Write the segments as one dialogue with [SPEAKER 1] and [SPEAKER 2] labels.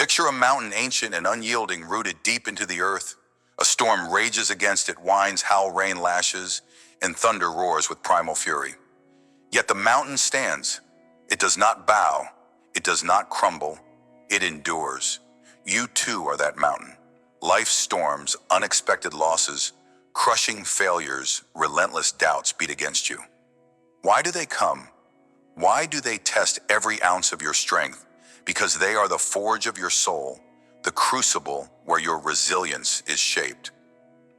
[SPEAKER 1] Picture a mountain ancient and unyielding, rooted deep into the earth. A storm rages against it, winds howl, rain lashes, and thunder roars with primal fury. Yet the mountain stands. It does not bow. It does not crumble. It endures. You too are that mountain. Life's storms, unexpected losses, crushing failures, relentless doubts beat against you. Why do they come? Why do they test every ounce of your strength? Because they are the forge of your soul, the crucible where your resilience is shaped.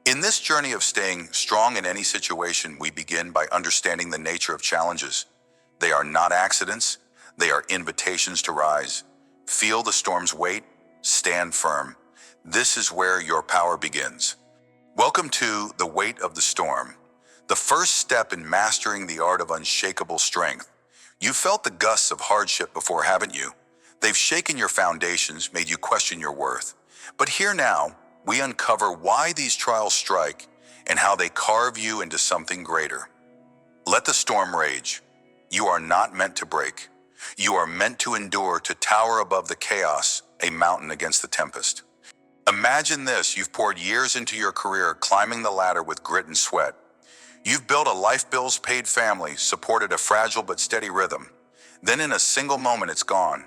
[SPEAKER 1] In this journey of staying strong in any situation, we begin by understanding the nature of challenges. They are not accidents, they are invitations to rise. Feel the storm's weight, stand firm. This is where your power begins. Welcome to the weight of the storm, the first step in mastering the art of unshakable strength. You've felt the gusts of hardship before, haven't you? They've shaken your foundations, made you question your worth. But here now, we uncover why these trials strike and how they carve you into something greater. Let the storm rage. You are not meant to break. You are meant to endure, to tower above the chaos, a mountain against the tempest. Imagine this: you've poured years into your career, climbing the ladder with grit and sweat. You've built a life bills paid family, supported a fragile but steady rhythm. Then in a single moment, it's gone.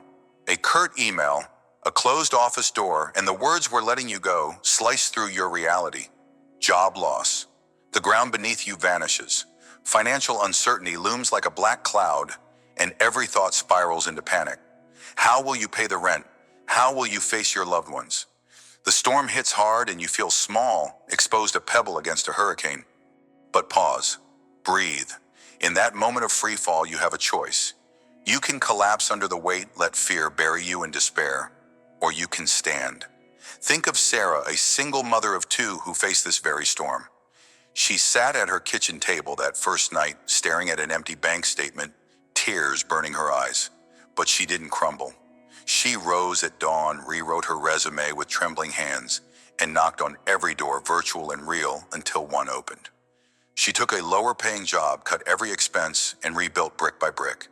[SPEAKER 1] A curt email, a closed office door, and the words "we're letting you go" slice through your reality. Job loss. The ground beneath you vanishes. Financial uncertainty looms like a black cloud, and every thought spirals into panic. How will you pay the rent? How will you face your loved ones? The storm hits hard and you feel small, exposed a pebble against a hurricane. But pause. Breathe. In that moment of free fall, you have a choice. You can collapse under the weight, let fear bury you in despair, or you can stand. Think of Sarah, a single mother of two who faced this very storm. She sat at her kitchen table that first night, staring at an empty bank statement, tears burning her eyes. But she didn't crumble. She rose at dawn, rewrote her resume with trembling hands, and knocked on every door, virtual and real, until one opened. She took a lower-paying job, cut every expense, and rebuilt brick by brick.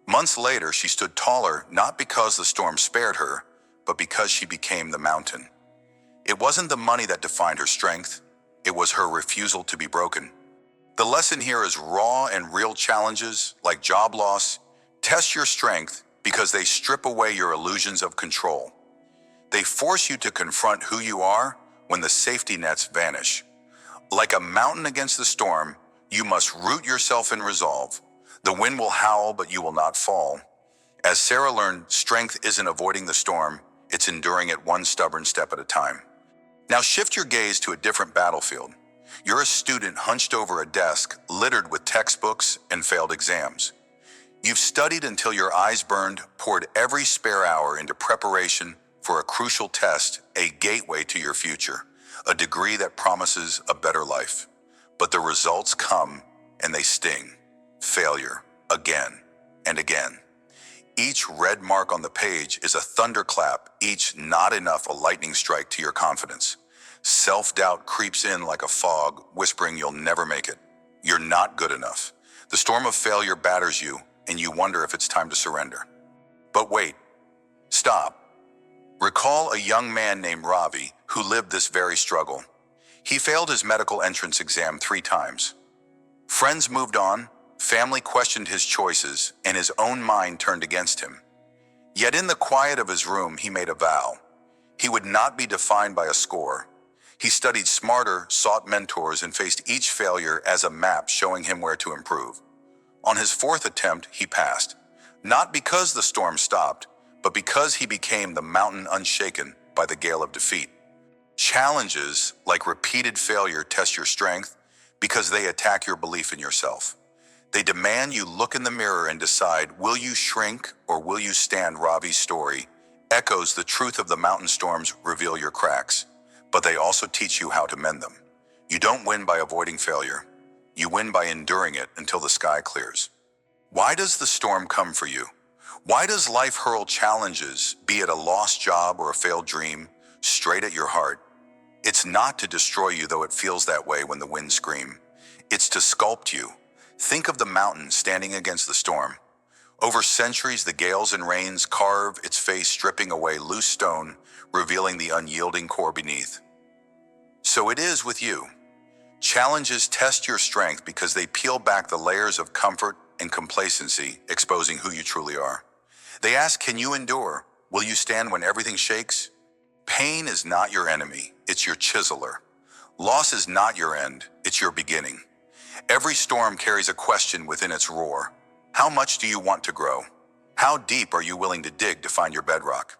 [SPEAKER 1] Months later, she stood taller, not because the storm spared her, but because she became the mountain. It wasn't the money that defined her strength. It was her refusal to be broken. The lesson here is raw and real challenges, like job loss, test your strength because they strip away your illusions of control. They force you to confront who you are when the safety nets vanish. Like a mountain against the storm, you must root yourself in resolve. The wind will howl, but you will not fall. As Sarah learned, strength isn't avoiding the storm, it's enduring it one stubborn step at a time. Now shift your gaze to a different battlefield. You're a student hunched over a desk, littered with textbooks and failed exams. You've studied until your eyes burned, poured every spare hour into preparation for a crucial test, a gateway to your future, a degree that promises a better life. But the results come, and they sting. Failure, again and again. Each red mark on the page is a thunderclap, each not enough a lightning strike to your confidence. Self-doubt creeps in like a fog, whispering you'll never make it. You're not good enough. The storm of failure batters you, and you wonder if it's time to surrender. But wait, stop. Recall a young man named Ravi who lived this very struggle. He failed his medical entrance exam 3 times. Friends moved on, family questioned his choices, and his own mind turned against him. Yet in the quiet of his room, he made a vow. He would not be defined by a score. He studied smarter, sought mentors, and faced each failure as a map showing him where to improve. On his 4th attempt, he passed, not because the storm stopped, but because he became the mountain unshaken by the gale of defeat. Challenges, like repeated failure, test your strength because they attack your belief in yourself. They demand you look in the mirror and decide, will you shrink or will you stand? Ravi's story echoes the truth of the mountain storms reveal your cracks, but they also teach you how to mend them. You don't win by avoiding failure. You win by enduring it until the sky clears. Why does the storm come for you? Why does life hurl challenges, be it a lost job or a failed dream, straight at your heart? It's not to destroy you, though it feels that way when the winds scream. It's to sculpt you. Think of the mountain standing against the storm. Over centuries, the gales and rains carve its face, stripping away loose stone, revealing the unyielding core beneath. So it is with you. Challenges test your strength because they peel back the layers of comfort and complacency, exposing who you truly are. They ask, can you endure? Will you stand when everything shakes? Pain is not your enemy, it's your chiseler. Loss is not your end, it's your beginning. Every storm carries a question within its roar. How much do you want to grow? How deep are you willing to dig to find your bedrock?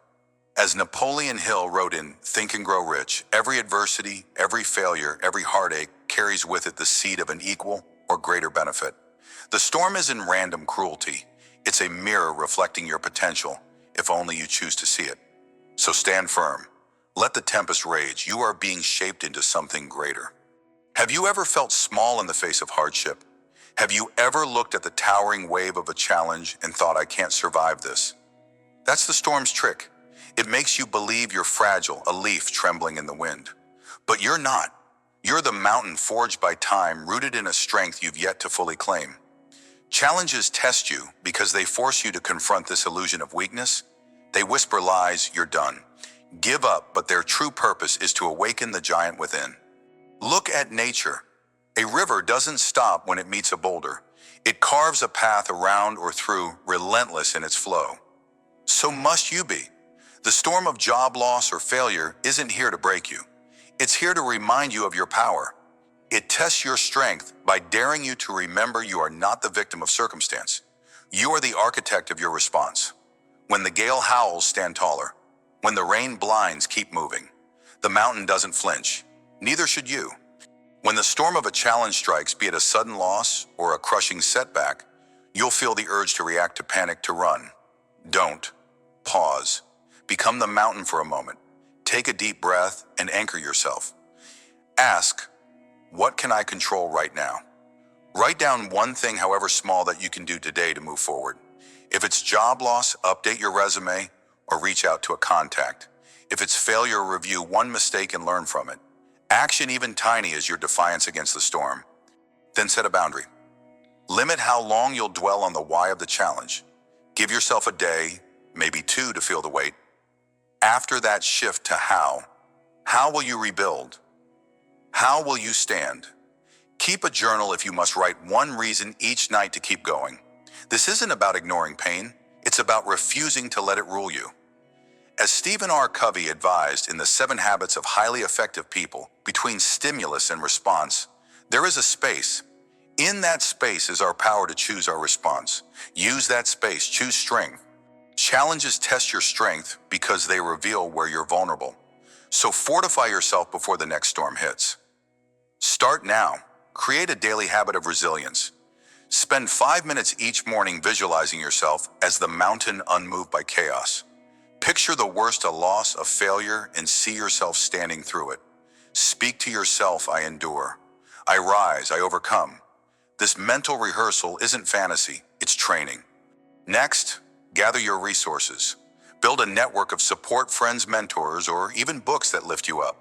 [SPEAKER 1] As Napoleon Hill wrote in Think and Grow Rich, every adversity, every failure, every heartache carries with it the seed of an equal or greater benefit. The storm isn't random cruelty. It's a mirror reflecting your potential, if only you choose to see it. So stand firm. Let the tempest rage. You are being shaped into something greater. Have you ever felt small in the face of hardship? Have you ever looked at the towering wave of a challenge and thought, I can't survive this? That's the storm's trick. It makes you believe you're fragile, a leaf trembling in the wind. But you're not. You're the mountain forged by time, rooted in a strength you've yet to fully claim. Challenges test you because they force you to confront this illusion of weakness. They whisper lies, you're done. Give up, but their true purpose is to awaken the giant within. Look at nature. A river doesn't stop when it meets a boulder. It carves a path around or through, relentless in its flow. So must you be. The storm of job loss or failure isn't here to break you. It's here to remind you of your power. It tests your strength by daring you to remember you are not the victim of circumstance. You are the architect of your response. When the gale howls, stand taller. When the rain blinds, keep moving. The mountain doesn't flinch. Neither should you. When the storm of a challenge strikes, be it a sudden loss or a crushing setback, you'll feel the urge to react, to panic, to run. Don't. Pause. Become the mountain for a moment. Take a deep breath and anchor yourself. Ask, what can I control right now? Write down one thing, however small, that you can do today to move forward. If it's job loss, update your resume or reach out to a contact. If it's failure, review one mistake and learn from it. Action, even tiny, is your defiance against the storm. Then set a boundary. Limit how long you'll dwell on the why of the challenge. Give yourself a day, maybe two, to feel the weight. After that, shift to how. How will you rebuild? How will you stand? Keep a journal if you must. Write one reason each night to keep going. This isn't about ignoring pain. It's about refusing to let it rule you. As Stephen R. Covey advised in The 7 Habits of Highly Effective People, between stimulus and response, there is a space. In that space is our power to choose our response. Use that space. Choose strength. Challenges test your strength because they reveal where you're vulnerable. So fortify yourself before the next storm hits. Start now. Create a daily habit of resilience. Spend 5 minutes each morning visualizing yourself as the mountain unmoved by chaos. Picture the worst, a loss, a failure, and see yourself standing through it. Speak to yourself, I endure. I rise, I overcome. This mental rehearsal isn't fantasy, it's training. Next, gather your resources. Build a network of support, friends, mentors, or even books that lift you up.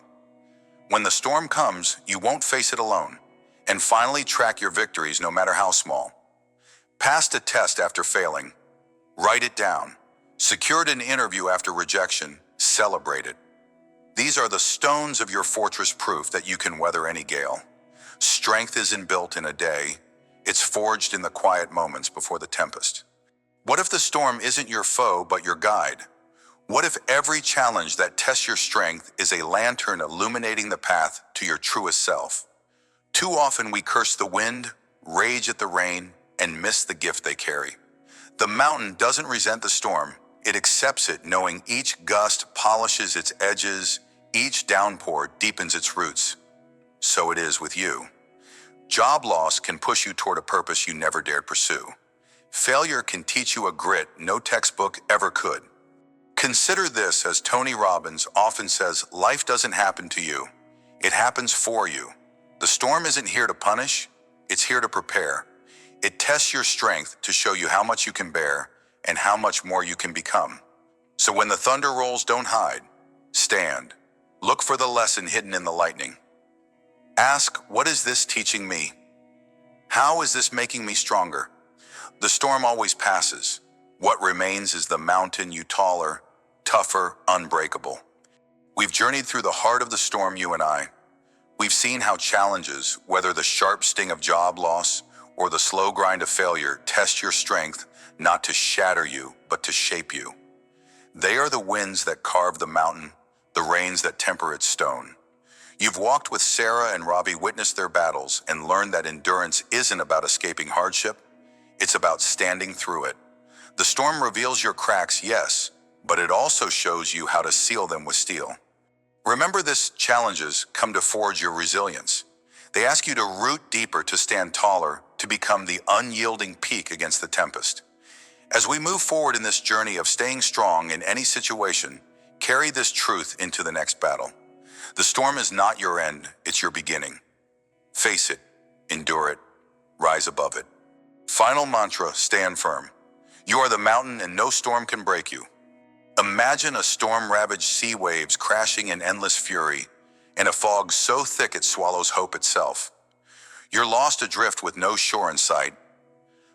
[SPEAKER 1] When the storm comes, you won't face it alone. And finally, track your victories, no matter how small. Passed a test after failing. Write it down. Secured an interview after rejection. Celebrate it. These are the stones of your fortress, proof that you can weather any gale. Strength isn't built in a day. It's forged in the quiet moments before the tempest. What if the storm isn't your foe, but your guide? What if every challenge that tests your strength is a lantern illuminating the path to your truest self? Too often we curse the wind, rage at the rain, and miss the gift they carry. The mountain doesn't resent the storm. It accepts it, knowing each gust polishes its edges, each downpour deepens its roots. So it is with you. Job loss can push you toward a purpose you never dared pursue. Failure can teach you a grit no textbook ever could. Consider this, as Tony Robbins often says, life doesn't happen to you. It happens for you. The storm isn't here to punish, it's here to prepare. It tests your strength to show you how much you can bear and how much more you can become. So when the thunder rolls, don't hide. Stand. Look for the lesson hidden in the lightning. Ask, what is this teaching me? How is this making me stronger? The storm always passes. What remains is the mountain you taller, tougher, unbreakable. We've journeyed through the heart of the storm, you and I. We've seen how challenges, whether the sharp sting of job loss or the slow grind of failure, test your strength not to shatter you, but to shape you. They are the winds that carve the mountain, the rains that temper its stone. You've walked with Sarah and Robbie, witnessed their battles, and learned that endurance isn't about escaping hardship, it's about standing through it. The storm reveals your cracks, yes, but it also shows you how to seal them with steel. Remember this: challenges come to forge your resilience. They ask you to root deeper, to stand taller, to become the unyielding peak against the tempest. As we move forward in this journey of staying strong in any situation, carry this truth into the next battle. The storm is not your end, it's your beginning. Face it, endure it, rise above it. Final mantra: stand firm. You are the mountain and no storm can break you. Imagine a storm-ravaged sea waves crashing in endless fury, and a fog so thick it swallows hope itself. You're lost adrift with no shore in sight.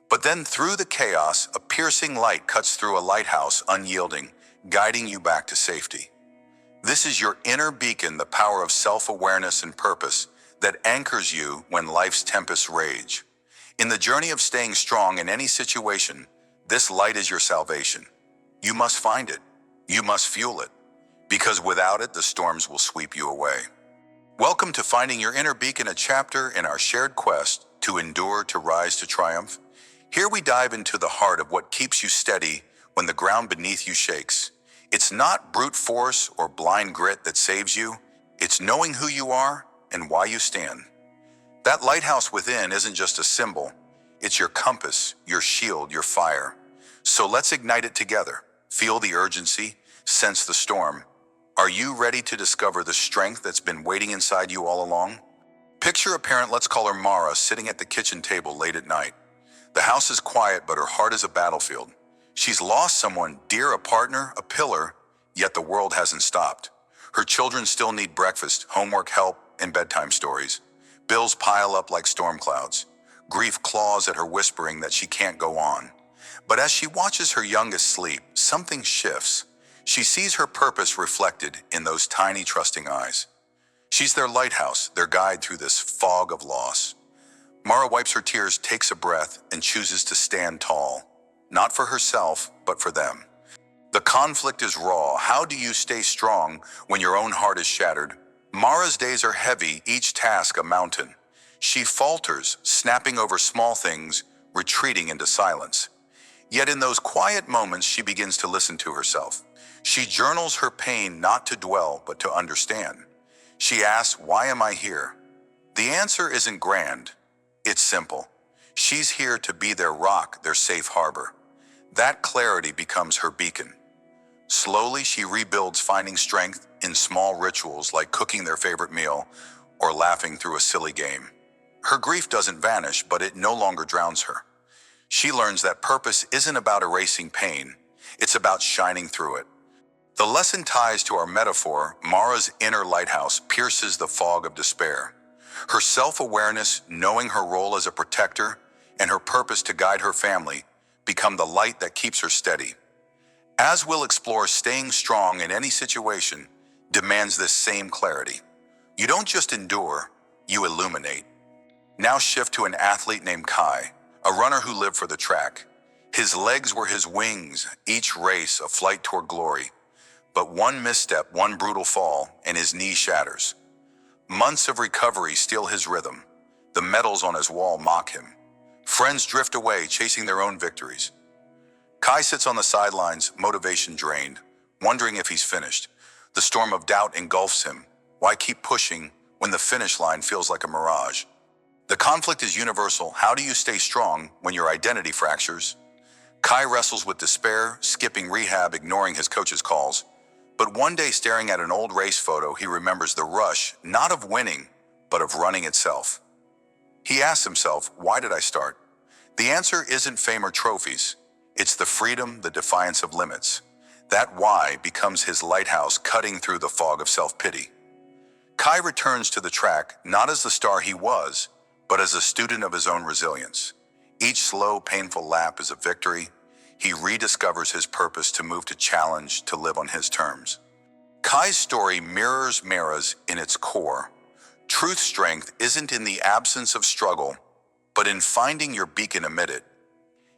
[SPEAKER 1] But then through the chaos, a piercing light cuts through a lighthouse, unyielding, guiding you back to safety. This is your inner beacon, the power of self-awareness and purpose that anchors you when life's tempests rage. In the journey of staying strong in any situation, this light is your salvation. You must find it. You must fuel it. Because without it, the storms will sweep you away. Welcome to Finding Your Inner Beacon, a chapter in our shared quest to endure, to rise, to triumph. Here we dive into the heart of what keeps you steady when the ground beneath you shakes. It's not brute force or blind grit that saves you. It's knowing who you are and why you stand. That lighthouse within isn't just a symbol. It's your compass, your shield, your fire. So let's ignite it together. Feel the urgency, sense the storm. Are you ready to discover the strength that's been waiting inside you all along? Picture a parent, let's call her Mara, sitting at the kitchen table late at night. The house is quiet, but her heart is a battlefield. She's lost someone dear, a partner, a pillar, yet the world hasn't stopped. Her children still need breakfast, homework, help, and bedtime stories. Bills pile up like storm clouds. Grief claws at her, whispering that she can't go on. But as she watches her youngest sleep, something shifts. She sees her purpose reflected in those tiny, trusting eyes. She's their lighthouse, their guide through this fog of loss. Mara wipes her tears, takes a breath, and chooses to stand tall. Not for herself, but for them. The conflict is raw. How do you stay strong when your own heart is shattered? Mara's days are heavy, each task a mountain. She falters, snapping over small things, retreating into silence. Yet in those quiet moments, she begins to listen to herself. She journals her pain, not to dwell, but to understand. She asks, why am I here? The answer isn't grand. It's simple. She's here to be their rock, their safe harbor. That clarity becomes her beacon. Slowly, she rebuilds, finding strength in small rituals like cooking their favorite meal or laughing through a silly game. Her grief doesn't vanish, but it no longer drowns her. She learns that purpose isn't about erasing pain, it's about shining through it. The lesson ties to our metaphor. Mara's inner lighthouse pierces the fog of despair. Her self-awareness, knowing her role as a protector, and her purpose to guide her family become the light that keeps her steady. As we'll explore, staying strong in any situation demands this same clarity. You don't just endure, you illuminate. Now shift to an athlete named Kai, a runner who lived for the track. His legs were his wings, each race a flight toward glory. But one misstep, one brutal fall, and his knee shatters. Months of recovery steal his rhythm. The medals on his wall mock him. Friends drift away, chasing their own victories. Kai sits on the sidelines, motivation drained, wondering if he's finished. The storm of doubt engulfs him. Why keep pushing when the finish line feels like a mirage? The conflict is universal. How do you stay strong when your identity fractures? Kai wrestles with despair, skipping rehab, ignoring his coach's calls. But one day, staring at an old race photo, he remembers the rush, not of winning, but of running itself. He asks himself, why did I start? The answer isn't fame or trophies. It's the freedom, the defiance of limits. That why becomes his lighthouse, cutting through the fog of self-pity. Kai returns to the track, not as the star he was, but as a student of his own resilience. Each slow, painful lap is a victory. He rediscovers his purpose to move to challenge, to live on his terms. Kai's story mirrors Mira's in its core. Truth strength isn't in the absence of struggle, but in finding your beacon amid it.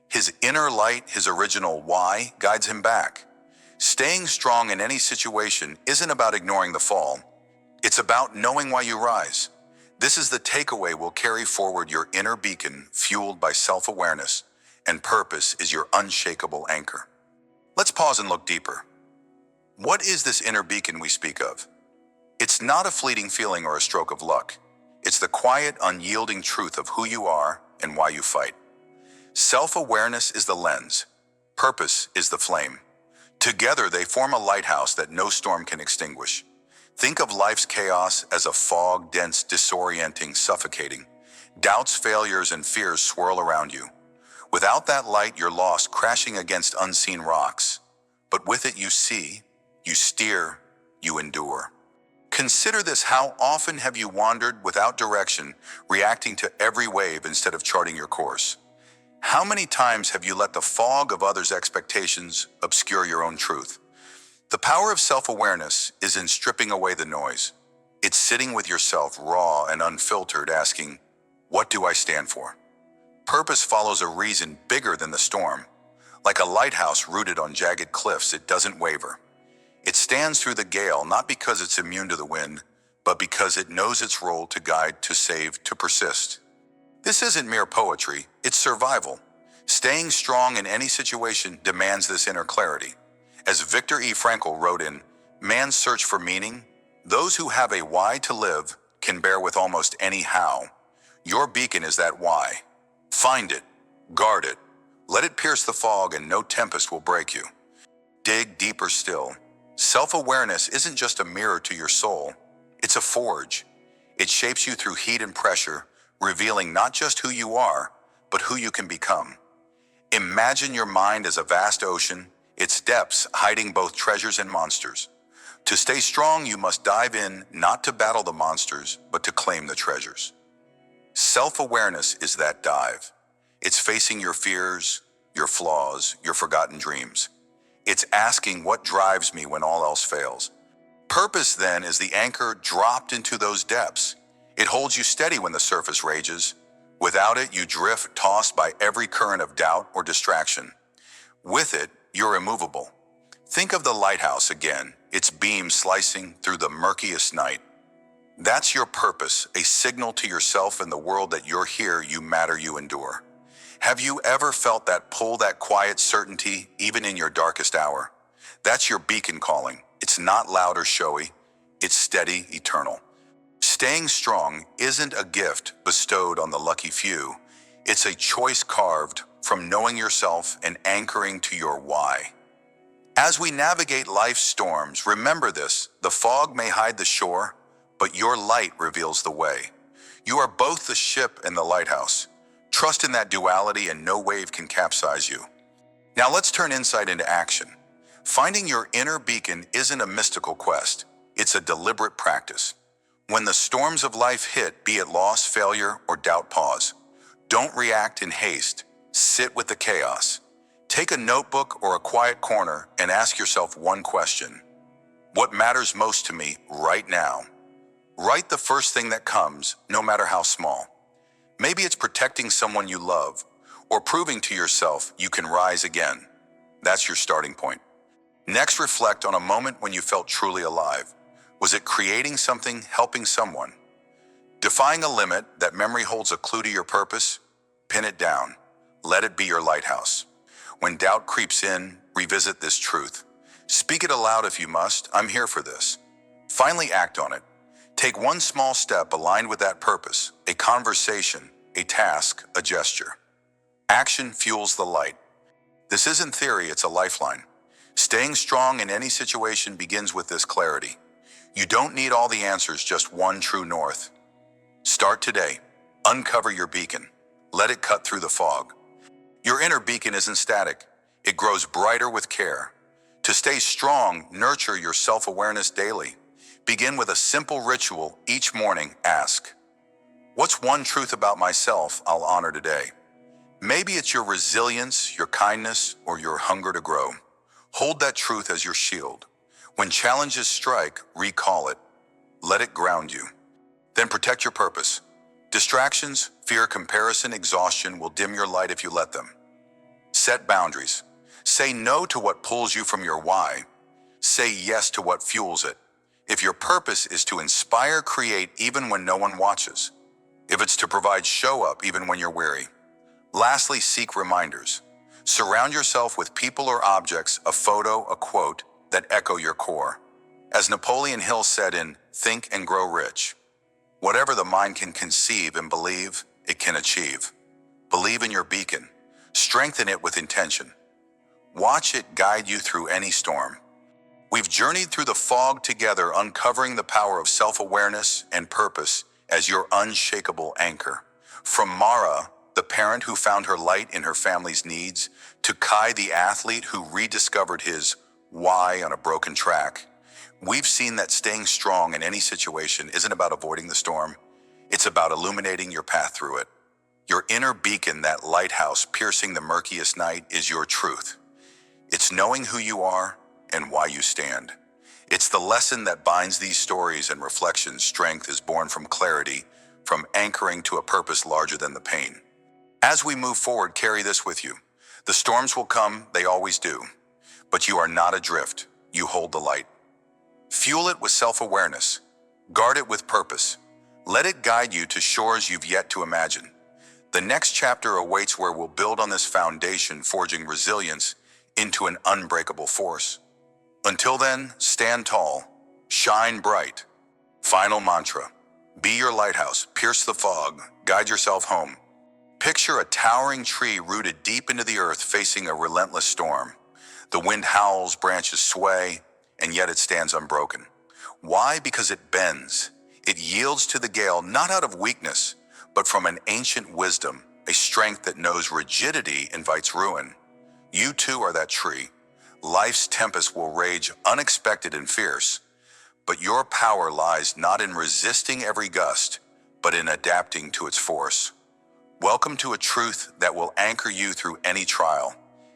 [SPEAKER 1] His inner light, his original why, guides him back. Staying strong in any situation isn't about ignoring the fall. It's about knowing why you rise. This is the takeaway will carry forward your inner beacon, fueled by self-awareness, and purpose is your unshakable anchor. Let's pause and look deeper. What is this inner beacon we speak of? It's not a fleeting feeling or a stroke of luck. It's the quiet, unyielding truth of who you are and why you fight. Self-awareness is the lens. Purpose is the flame. Together, they form a lighthouse that no storm can extinguish. Think of life's chaos as a fog, dense, disorienting, suffocating. Doubts, failures, and fears swirl around you. Without that light, you're lost, crashing against unseen rocks. But with it, you see, you steer, you endure. Consider this: how often have you wandered without direction, reacting to every wave instead of charting your course? How many times have you let the fog of others' expectations obscure your own truth? The power of self-awareness is in stripping away the noise. It's sitting with yourself raw and unfiltered, asking, what do I stand for? Purpose follows a reason bigger than the storm. Like a lighthouse rooted on jagged cliffs, it doesn't waver. It stands through the gale, not because it's immune to the wind, but because it knows its role: to guide, to save, to persist. This isn't mere poetry, it's survival. Staying strong in any situation demands this inner clarity. As Viktor E. Frankl wrote in Man's Search for Meaning, those who have a why to live can bear with almost any how. Your beacon is that why. Find it, guard it, let it pierce the fog, and no tempest will break you. Dig deeper still. Self-awareness isn't just a mirror to your soul, it's a forge. It shapes you through heat and pressure, revealing not just who you are, but who you can become. Imagine your mind as a vast ocean, its depths hiding both treasures and monsters. To stay strong, you must dive in, not to battle the monsters, but to claim the treasures. Self-awareness is that dive. It's facing your fears, your flaws, your forgotten dreams. It's asking, what drives me when all else fails? Purpose, then, is the anchor dropped into those depths. It holds you steady when the surface rages. Without it, you drift, tossed by every current of doubt or distraction. With it, you're immovable. Think of the lighthouse again, its beams slicing through the murkiest night. That's your purpose, a signal to yourself and the world that you're here, you matter, you endure. Have you ever felt that pull, that quiet certainty, even in your darkest hour? That's your beacon calling. It's not loud or showy. It's steady, eternal. Staying strong isn't a gift bestowed on the lucky few. It's a choice carved from knowing yourself and anchoring to your why. As we navigate life's storms, remember this: the fog may hide the shore, but your light reveals the way. You are both the ship and the lighthouse. Trust in that duality, and no wave can capsize you. Now let's turn insight into action. Finding your inner beacon isn't a mystical quest. It's a deliberate practice. When the storms of life hit, be it loss, failure, or doubt, pause. Don't react in haste. Sit with the chaos. Take a notebook or a quiet corner and ask yourself one question. What matters most to me right now? Write the first thing that comes, no matter how small. Maybe it's protecting someone you love, or proving to yourself you can rise again. That's your starting point. Next, reflect on a moment when you felt truly alive. Was it creating something, helping someone? Defying a limit, that memory holds a clue to your purpose? Pin it down. Let it be your lighthouse. When doubt creeps in, revisit this truth. Speak it aloud if you must. I'm here for this. Finally, act on it. Take one small step aligned with that purpose: a conversation, a task, a gesture. Action fuels the light. This isn't theory, it's a lifeline. Staying strong in any situation begins with this clarity. You don't need all the answers, just one true north. Start today. Uncover your beacon. Let it cut through the fog. Your inner beacon isn't static. It grows brighter with care. To stay strong, nurture your self-awareness daily. Begin with a simple ritual each morning. Ask, what's one truth about myself I'll honor today? Maybe it's your resilience, your kindness, or your hunger to grow. Hold that truth as your shield. When challenges strike, recall it. Let it ground you. Then protect your purpose. Distractions, fear, comparison, exhaustion will dim your light if you let them. Set boundaries. Say no to what pulls you from your why. Say yes to what fuels it. If your purpose is to inspire, create even when no one watches. If it's to provide, show up even when you're weary. Lastly, seek reminders. Surround yourself with people or objects, a photo, a quote, that echo your core. As Napoleon Hill said in Think and Grow Rich, whatever the mind can conceive and believe, it can achieve. Believe in your beacon. Strengthen it with intention. Watch it guide you through any storm. We've journeyed through the fog together, uncovering the power of self-awareness and purpose as your unshakable anchor. From Mara, the parent who found her light in her family's needs, to Kai, the athlete who rediscovered his why on a broken track, we've seen that staying strong in any situation isn't about avoiding the storm. It's about illuminating your path through it. Your inner beacon, that lighthouse piercing the murkiest night, is your truth. It's knowing who you are and why you stand. It's the lesson that binds these stories and reflections. Strength is born from clarity, from anchoring to a purpose larger than the pain. As we move forward, carry this with you. The storms will come, they always do. But you are not adrift, you hold the light. Fuel it with self-awareness. Guard it with purpose. Let it guide you to shores you've yet to imagine. The next chapter awaits, where we'll build on this foundation, forging resilience into an unbreakable force. Until then, stand tall, shine bright. Final mantra: be your lighthouse, pierce the fog, guide yourself home. Picture a towering tree rooted deep into the earth, facing a relentless storm. The wind howls, branches sway, and yet it stands unbroken. Why? Because it bends. It yields to the gale, not out of weakness, but from an ancient wisdom, a strength that knows rigidity invites ruin. You too are that tree. Life's tempest will rage, unexpected and fierce, but your power lies not in resisting every gust, but in adapting to its force. Welcome to a truth that will anchor you through any trial.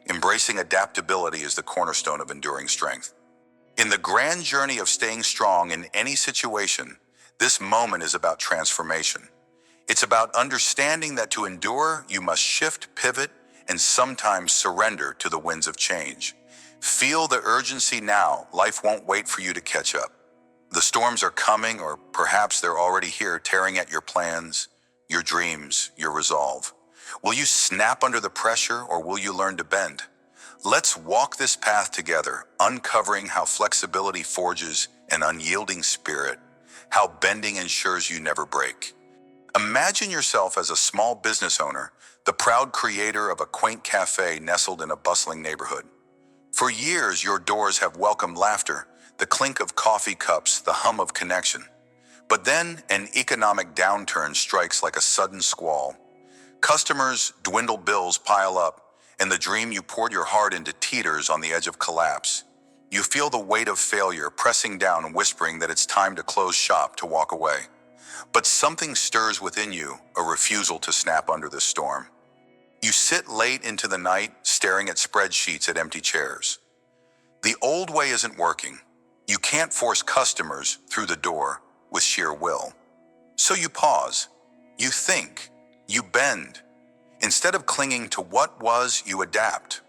[SPEAKER 1] Embracing adaptability is the cornerstone of enduring strength. In the grand journey of staying strong in any situation, this moment is about transformation. It's about understanding that to endure, you must shift, pivot, and sometimes surrender to the winds of change. Feel the urgency now. Life won't wait for you to catch up. The storms are coming, or perhaps they're already here, tearing at your plans, your dreams, your resolve. Will you snap under the pressure, or will you learn to bend? Let's walk this path together, uncovering how flexibility forges an unyielding spirit, how bending ensures you never break. Imagine yourself as a small business owner, the proud creator of a quaint cafe nestled in a bustling neighborhood. For years, your doors have welcomed laughter, the clink of coffee cups, the hum of connection. But then an economic downturn strikes like a sudden squall. Customers dwindle, bills pile up, and the dream you poured your heart into teeters on the edge of collapse. You feel the weight of failure pressing down, whispering that it's time to close shop, to walk away. But something stirs within you, a refusal to snap under this storm. You sit late into the night, staring at spreadsheets, at empty chairs. The old way isn't working. You can't force customers through the door with sheer will. So you pause. You think. You bend. Instead of clinging to what was, you adapt.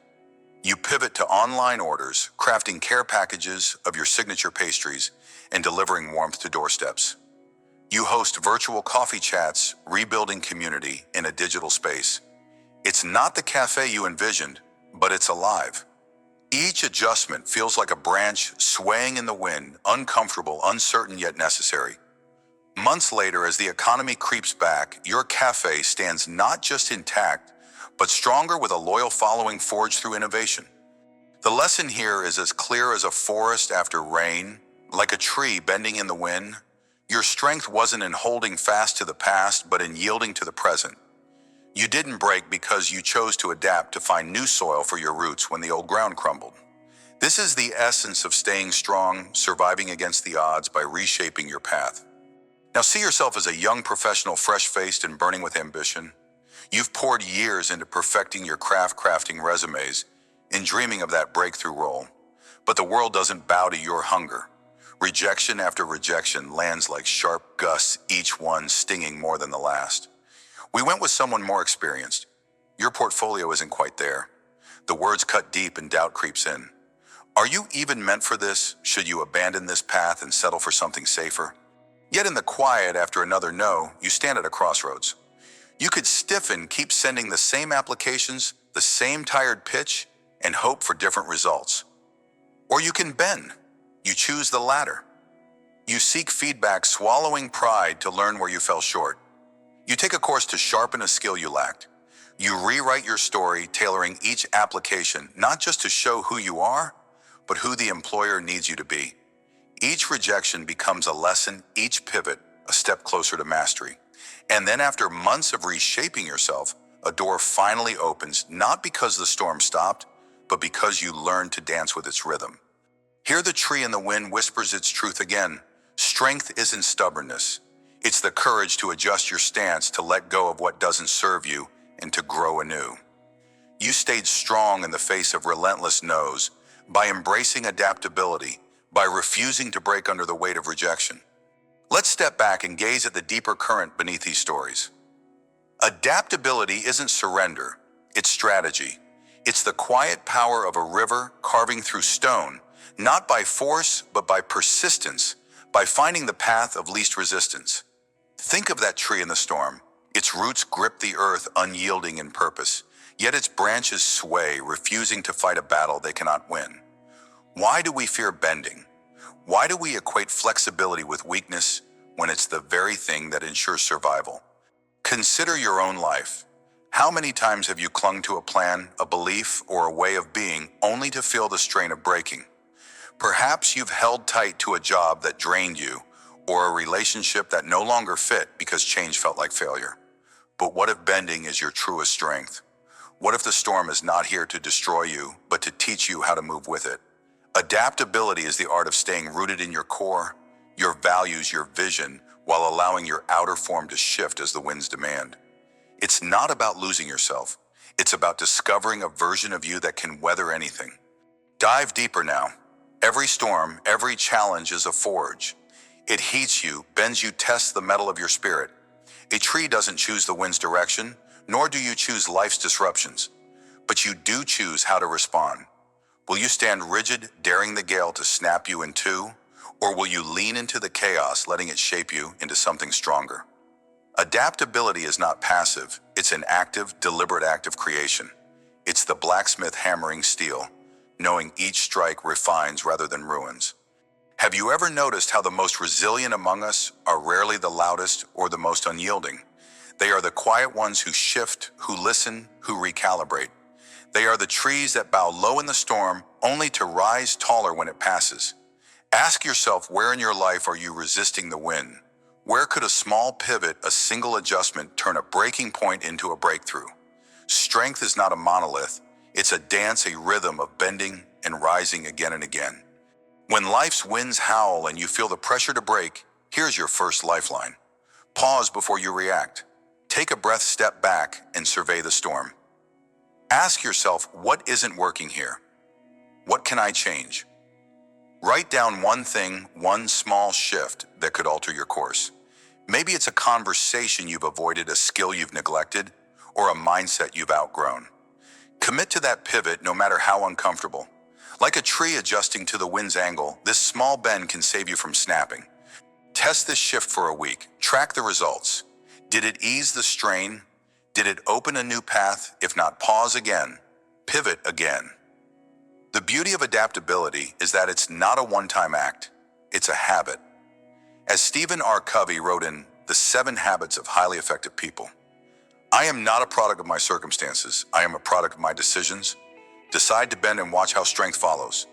[SPEAKER 1] You pivot to online orders, crafting care packages of your signature pastries and delivering warmth to doorsteps. You host virtual coffee chats, rebuilding community in a digital space. It's not the cafe you envisioned, but it's alive. Each adjustment feels like a branch swaying in the wind, uncomfortable, uncertain, yet necessary. Months later, as the economy creeps back, your cafe stands not just intact, but stronger, with a loyal following forged through innovation. The lesson here is as clear as a forest after rain, like a tree bending in the wind. Your strength wasn't in holding fast to the past, but in yielding to the present. You didn't break because you chose to adapt, to find new soil for your roots when the old ground crumbled. This is the essence of staying strong, surviving against the odds by reshaping your path. Now see yourself as a young professional, fresh-faced and burning with ambition. You've poured years into perfecting your crafting resumes and dreaming of that breakthrough role. But the world doesn't bow to your hunger. Rejection after rejection lands like sharp gusts, each one stinging more than the last. We went with someone more experienced. Your portfolio isn't quite there. The words cut deep and doubt creeps in. Are you even meant for this? Should you abandon this path and settle for something safer? Yet in the quiet after another no, you stand at a crossroads. You could stiffen, keep sending the same applications, the same tired pitch, and hope for different results. Or you can bend. You choose the latter. You seek feedback, swallowing pride to learn where you fell short. You take a course to sharpen a skill you lacked. You rewrite your story, tailoring each application, not just to show who you are, but who the employer needs you to be. Each rejection becomes a lesson, each pivot a step closer to mastery. And then after months of reshaping yourself, a door finally opens, not because the storm stopped, but because you learned to dance with its rhythm. Hear the tree in the wind whispers its truth again. Strength isn't stubbornness. It's the courage to adjust your stance, to let go of what doesn't serve you, and to grow anew. You stayed strong in the face of relentless no's, by embracing adaptability, by refusing to break under the weight of rejection. Let's step back and gaze at the deeper current beneath these stories. Adaptability isn't surrender, it's strategy. It's the quiet power of a river carving through stone, not by force, but by persistence, by finding the path of least resistance. Think of that tree in the storm. Its roots grip the earth, unyielding in purpose, yet its branches sway, refusing to fight a battle they cannot win. Why do we fear bending? Why do we equate flexibility with weakness when it's the very thing that ensures survival? Consider your own life. How many times have you clung to a plan, a belief, or a way of being only to feel the strain of breaking? Perhaps you've held tight to a job that drained you, or a relationship that no longer fit because change felt like failure. But what if bending is your truest strength? What if the storm is not here to destroy you, but to teach you how to move with it? Adaptability is the art of staying rooted in your core, your values, your vision, while allowing your outer form to shift as the winds demand. It's not about losing yourself. It's about discovering a version of you that can weather anything. Dive deeper now. Every storm, every challenge is a forge. It heats you, bends you, tests the metal of your spirit. A tree doesn't choose the wind's direction, nor do you choose life's disruptions. But you do choose how to respond. Will you stand rigid, daring the gale to snap you in two? Or will you lean into the chaos, letting it shape you into something stronger? Adaptability is not passive. It's an active, deliberate act of creation. It's the blacksmith hammering steel, knowing each strike refines rather than ruins. Have you ever noticed how the most resilient among us are rarely the loudest or the most unyielding? They are the quiet ones who shift, who listen, who recalibrate. They are the trees that bow low in the storm, only to rise taller when it passes. Ask yourself, where in your life are you resisting the wind? Where could a small pivot, a single adjustment, turn a breaking point into a breakthrough? Strength is not a monolith. It's a dance, a rhythm of bending and rising again and again. When life's winds howl and you feel the pressure to break, here's your first lifeline. Pause before you react. Take a breath, step back, and survey the storm. Ask yourself, what isn't working here? What can I change? Write down one thing, one small shift that could alter your course. Maybe it's a conversation you've avoided, a skill you've neglected, or a mindset you've outgrown. Commit to that pivot no matter how uncomfortable. Like a tree adjusting to the wind's angle, this small bend can save you from snapping. Test this shift for a week. Track the results. Did it ease the strain? Did it open a new path? If not, pause again. Pivot again. The beauty of adaptability is that it's not a one-time act. It's a habit. As Stephen R. Covey wrote in The 7 Habits of Highly Effective People, I am not a product of my circumstances. I am a product of my decisions. Decide to bend and watch how strength follows.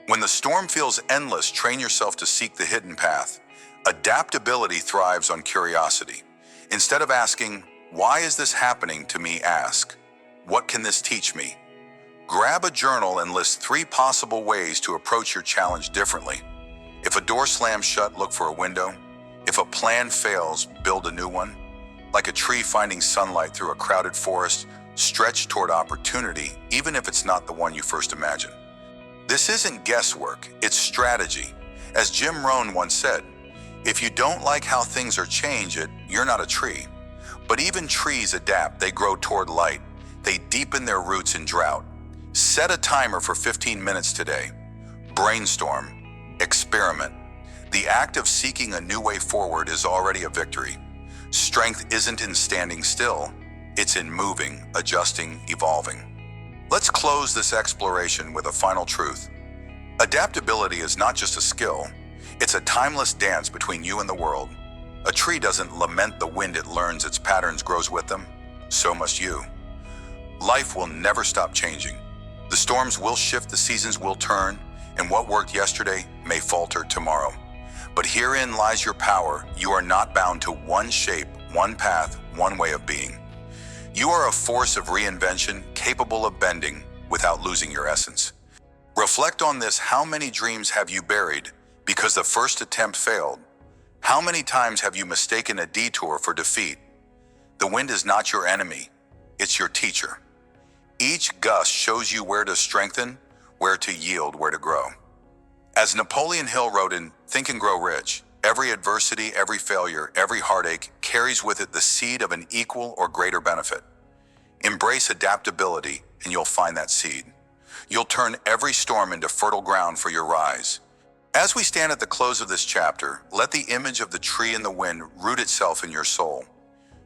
[SPEAKER 1] When the storm feels endless, train yourself to seek the hidden path. Adaptability thrives on curiosity. Instead of asking, why is this happening to me, ask, what can this teach me? Grab a journal and list 3 possible ways to approach your challenge differently. If a door slams shut, look for a window. If a plan fails, build a new one. like a tree finding sunlight through a crowded forest, stretch toward opportunity, even if it's not the one you first imagined. This isn't guesswork, it's strategy. As Jim Rohn once said, if you don't like how things are changing, you're not a tree. But even trees adapt, they grow toward light. They deepen their roots in drought. Set a timer for 15 minutes today. Brainstorm. Experiment. The act of seeking a new way forward is already a victory. Strength isn't in standing still, it's in moving, adjusting, evolving. Let's close this exploration with a final truth. Adaptability is not just a skill, it's a timeless dance between you and the world. A tree doesn't lament the wind it learns its patterns grows with them, so must you. Life will never stop changing. The storms will shift, the seasons will turn, and what worked yesterday may falter tomorrow. But herein lies your power. You are not bound to one shape, one path, one way of being. You are a force of reinvention, capable of bending without losing your essence. Reflect on this. How many dreams have you buried because the first attempt failed? How many times have you mistaken a detour for defeat? The wind is not your enemy, it's your teacher. Each gust shows you where to strengthen, where to yield, where to grow. As Napoleon Hill wrote in Think and Grow Rich, every adversity, every failure, every heartache carries with it the seed of an equal or greater benefit. Embrace adaptability and you'll find that seed. You'll turn every storm into fertile ground for your rise. As we stand at the close of this chapter, let the image of the tree in the wind root itself in your soul.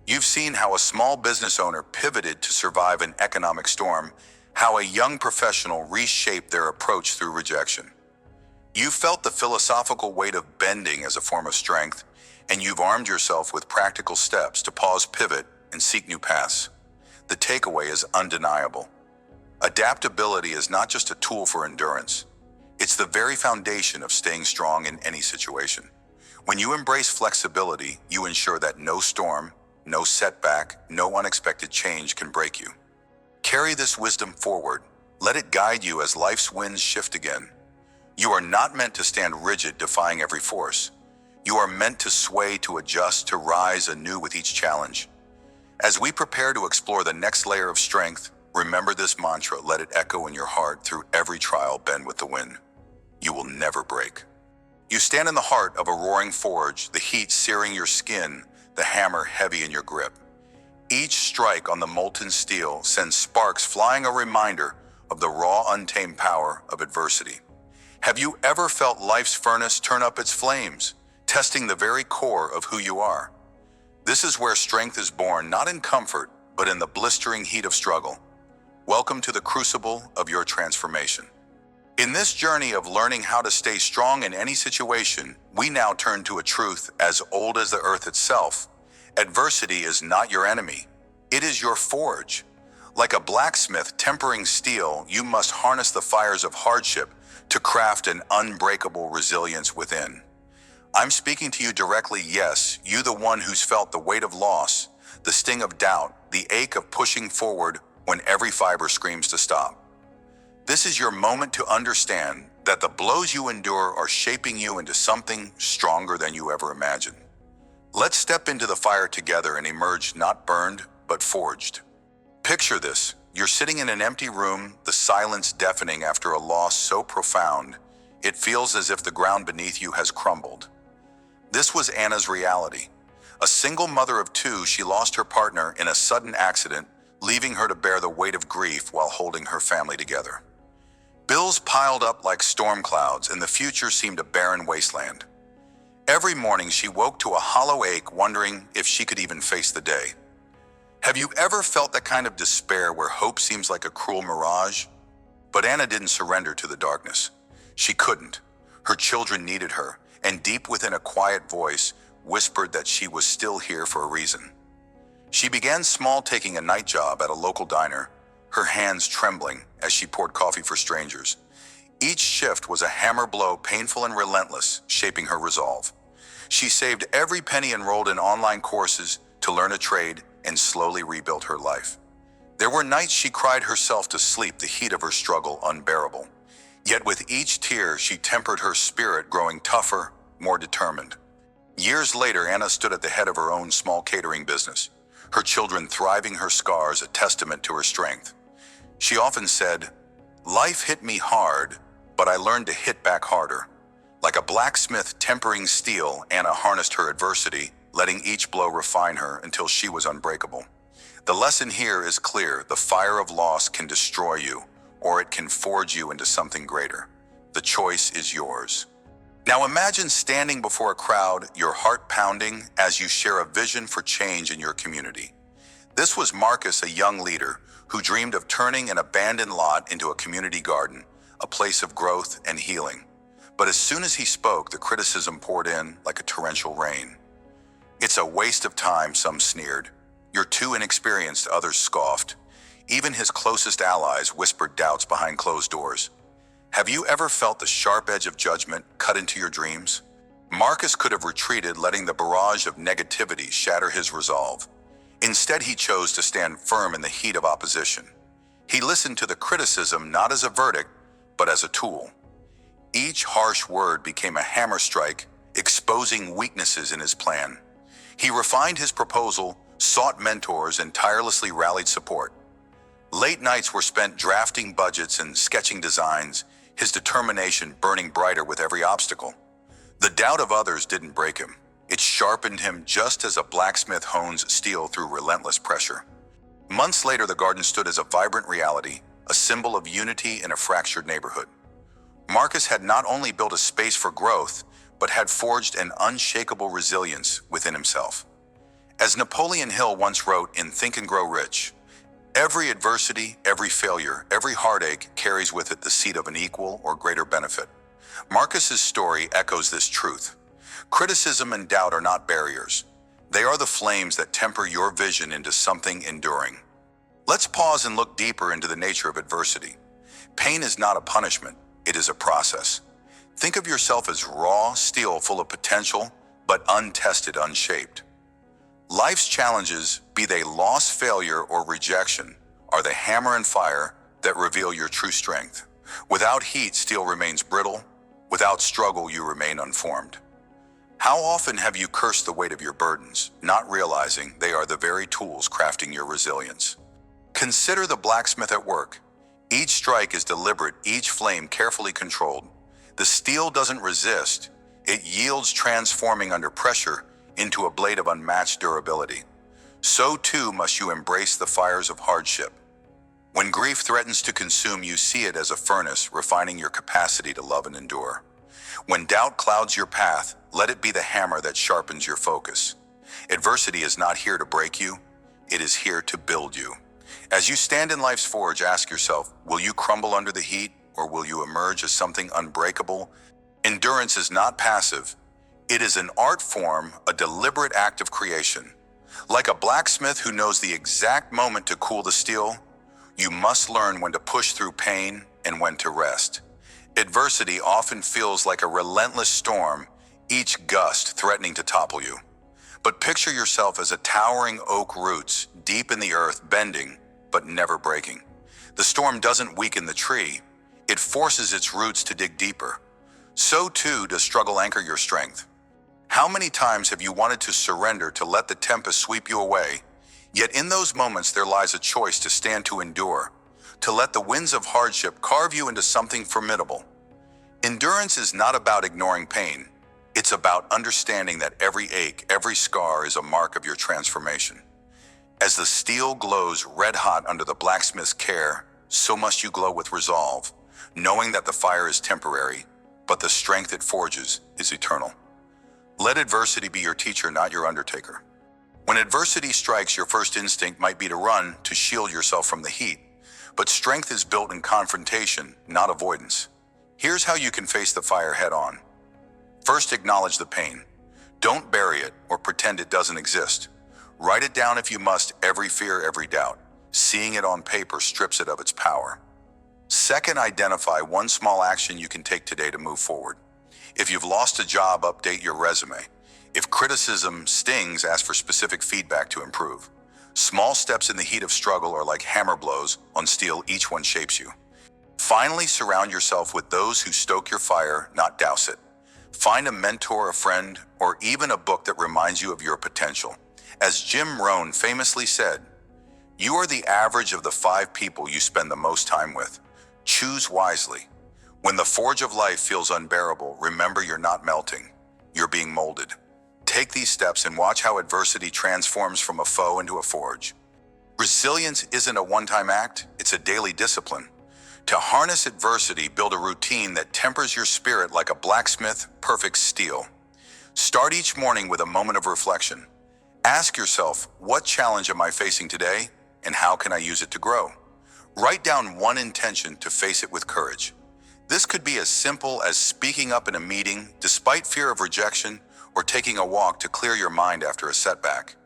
[SPEAKER 1] You've seen how a small business owner pivoted to survive an economic storm, how a young professional reshaped their approach through rejection. You've felt the philosophical weight of bending as a form of strength, and you've armed yourself with practical steps to pause, pivot, and seek new paths. The takeaway is undeniable. Adaptability is not just a tool for endurance. It's the very foundation of staying strong in any situation. When you embrace flexibility, you ensure that no storm, no setback, no unexpected change can break you. Carry this wisdom forward. Let it guide you as life's winds shift again. You are not meant to stand rigid, defying every force. You are meant to sway, to adjust, to rise anew with each challenge. As we prepare to explore the next layer of strength, remember this mantra, let it echo in your heart through every trial. Bend with the wind. You will never break. You stand in the heart of a roaring forge, the heat searing your skin, the hammer heavy in your grip. Each strike on the molten steel sends sparks flying, a reminder of the raw, untamed power of adversity. Have you ever felt life's furnace turn up its flames, testing the very core of who you are? This is where strength is born, not in comfort, but in the blistering heat of struggle. Welcome to the crucible of your transformation. In this journey of learning how to stay strong in any situation, we now turn to a truth as old as the earth itself. Adversity is not your enemy. It is your forge. Like a blacksmith tempering steel, you must harness the fires of hardship to craft an unbreakable resilience within. I'm speaking to you directly, yes, you the one who's felt the weight of loss, the sting of doubt, the ache of pushing forward when every fiber screams to stop. This is your moment to understand that the blows you endure are shaping you into something stronger than you ever imagined. Let's step into the fire together and emerge not burned, but forged. Picture this. You're sitting in an empty room, the silence deafening after a loss so profound, it feels as if the ground beneath you has crumbled. This was Anna's reality. A single mother of two, she lost her partner in a sudden accident, leaving her to bear the weight of grief while holding her family together. Bills piled up like storm clouds, and the future seemed a barren wasteland. Every morning she woke to a hollow ache, wondering if she could even face the day. Have you ever felt that kind of despair where hope seems like a cruel mirage? But Anna didn't surrender to the darkness. She couldn't. Her children needed her, and deep within a quiet voice whispered that she was still here for a reason. She began small, taking a night job at a local diner, her hands trembling as she poured coffee for strangers. Each shift was a hammer blow, painful and relentless, shaping her resolve. She saved every penny, enrolled in online courses to learn a trade, and slowly rebuilt her life. There were nights she cried herself to sleep, the heat of her struggle unbearable. Yet with each tear, she tempered her spirit, growing tougher, more determined. Years later, Anna stood at the head of her own small catering business. her children thriving, her scars a testament to her strength. She often said, "Life hit me hard, but I learned to hit back harder." Like a blacksmith tempering steel, Anna harnessed her adversity, letting each blow refine her until she was unbreakable. The lesson here is clear: the fire of loss can destroy you, or it can forge you into something greater. The choice is yours. Now imagine standing before a crowd, your heart pounding as you share a vision for change in your community. This was Marcus, a young leader who dreamed of turning an abandoned lot into a community garden, a place of growth and healing. But as soon as he spoke, the criticism poured in like a torrential rain. "It's a waste of time," some sneered. "You're too inexperienced," others scoffed. Even his closest allies whispered doubts behind closed doors. Have you ever felt the sharp edge of judgment cut into your dreams? Marcus could have retreated, letting the barrage of negativity shatter his resolve. Instead, he chose to stand firm in the heat of opposition. He listened to the criticism not as a verdict, but as a tool. Each harsh word became a hammer strike, exposing weaknesses in his plan. He refined his proposal, sought mentors, and tirelessly rallied support. Late nights were spent drafting budgets and sketching designs, his determination burning brighter with every obstacle. The doubt of others didn't break him. It sharpened him just as a blacksmith hones steel through relentless pressure. Months later, the garden stood as a vibrant reality, a symbol of unity in a fractured neighborhood. Marcus had not only built a space for growth, but had forged an unshakable resilience within himself. As Napoleon Hill once wrote in Think and Grow Rich, "Every adversity, every failure, every heartache carries with it the seed of an equal or greater benefit." Marcus's story echoes this truth. Criticism and doubt are not barriers. They are the flames that temper your vision into something enduring. Let's pause and look deeper into the nature of adversity. Pain is not a punishment, it is a process. Think of yourself as raw steel full of potential, but untested, unshaped. Life's challenges, be they loss, failure, or rejection, are the hammer and fire that reveal your true strength. Without heat, steel remains brittle. Without struggle, you remain unformed. How often have you cursed the weight of your burdens, not realizing they are the very tools crafting your resilience? Consider the blacksmith at work. Each strike is deliberate, each flame carefully controlled. The steel doesn't resist. It yields, transforming under pressure into a blade of unmatched durability. So too must you embrace the fires of hardship. When grief threatens to consume you, see it as a furnace, refining your capacity to love and endure. When doubt clouds your path, let it be the hammer that sharpens your focus. Adversity is not here to break you, it is here to build you. As you stand in life's forge, ask yourself, will you crumble under the heat, or will you emerge as something unbreakable? Endurance is not passive. It is an art form, a deliberate act of creation. Like a blacksmith who knows the exact moment to cool the steel, you must learn when to push through pain and when to rest. Adversity often feels like a relentless storm, each gust threatening to topple you. But picture yourself as a towering oak, roots deep in the earth, bending but never breaking. The storm doesn't weaken the tree, it forces its roots to dig deeper. So too does struggle anchor your strength. How many times have you wanted to surrender, to let the tempest sweep you away? Yet in those moments there lies a choice to stand, to endure, to let the winds of hardship carve you into something formidable. Endurance is not about ignoring pain. It's about understanding that every ache, every scar is a mark of your transformation. As the steel glows red hot under the blacksmith's care, so must you glow with resolve, knowing that the fire is temporary, but the strength it forges is eternal. Let adversity be your teacher, not your undertaker. When adversity strikes, your first instinct might be to run, to shield yourself from the heat. But strength is built in confrontation, not avoidance. Here's how you can face the fire head on. First, acknowledge the pain. Don't bury it or pretend it doesn't exist. Write it down if you must, every fear, every doubt. Seeing it on paper strips it of its power. Second, identify one small action you can take today to move forward. If you've lost a job, update your resume. If criticism stings, ask for specific feedback to improve. Small steps in the heat of struggle are like hammer blows on steel, each one shapes you. Finally, surround yourself with those who stoke your fire, not douse it. Find a mentor, a friend, or even a book that reminds you of your potential. As Jim Rohn famously said, "You are the average of the 5 people you spend the most time with. Choose wisely. When the forge of life feels unbearable, remember you're not melting. You're being molded." Take these steps and watch how adversity transforms from a foe into a forge. Resilience isn't a one-time act, it's a daily discipline. To harness adversity, build a routine that tempers your spirit like a blacksmith perfects steel. Start each morning with a moment of reflection. Ask yourself, what challenge am I facing today, and how can I use it to grow? Write down one intention to face it with courage. This could be as simple as speaking up in a meeting despite fear of rejection, or taking a walk to clear your mind after a setback.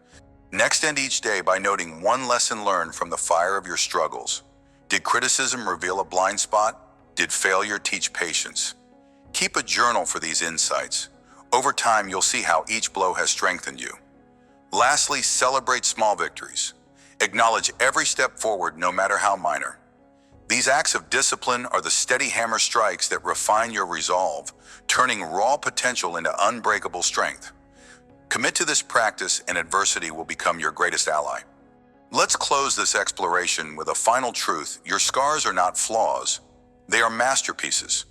[SPEAKER 1] Next, end each day by noting one lesson learned from the fire of your struggles. Did criticism reveal a blind spot? Did failure teach patience? Keep a journal for these insights. Over time, you'll see how each blow has strengthened you. Lastly, celebrate small victories. Acknowledge every step forward, no matter how minor. These acts of discipline are the steady hammer strikes that refine your resolve, turning raw potential into unbreakable strength. Commit to this practice and adversity will become your greatest ally. Let's close this exploration with a final truth. Your scars are not flaws. They are masterpieces.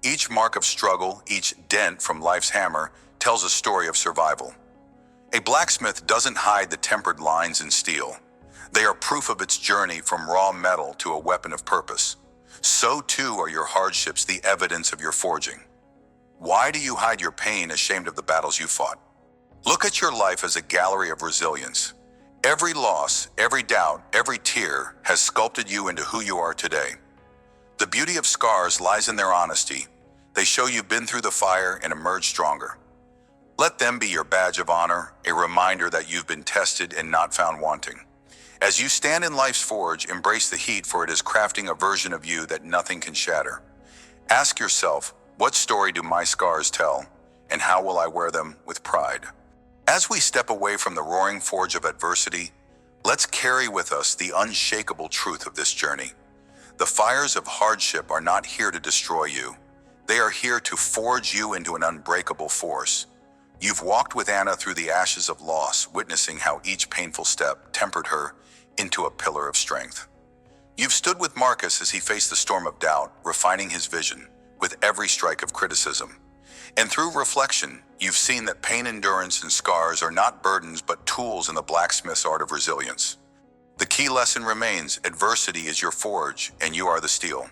[SPEAKER 1] Each mark of struggle, each dent from life's hammer, tells a story of survival. A blacksmith doesn't hide the tempered lines in steel. They are proof of its journey from raw metal to a weapon of purpose. So too are your hardships the evidence of your forging. Why do you hide your pain, ashamed of the battles you fought? Look at your life as a gallery of resilience. Every loss, every doubt, every tear has sculpted you into who you are today. The beauty of scars lies in their honesty. They show you've been through the fire and emerged stronger. Let them be your badge of honor, a reminder that you've been tested and not found wanting. As you stand in life's forge, embrace the heat, for it is crafting a version of you that nothing can shatter. Ask yourself, what story do my scars tell, and how will I wear them with pride? As we step away from the roaring forge of adversity, let's carry with us the unshakable truth of this journey. The fires of hardship are not here to destroy you. They are here to forge you into an unbreakable force. You've walked with Anna through the ashes of loss, witnessing how each painful step tempered her into a pillar of strength. You've stood with Marcus as he faced the storm of doubt, refining his vision with every strike of criticism. And through reflection, you've seen that pain, endurance, and scars are not burdens but tools in the blacksmith's art of resilience. The key lesson remains: adversity is your forge, and you are the steel.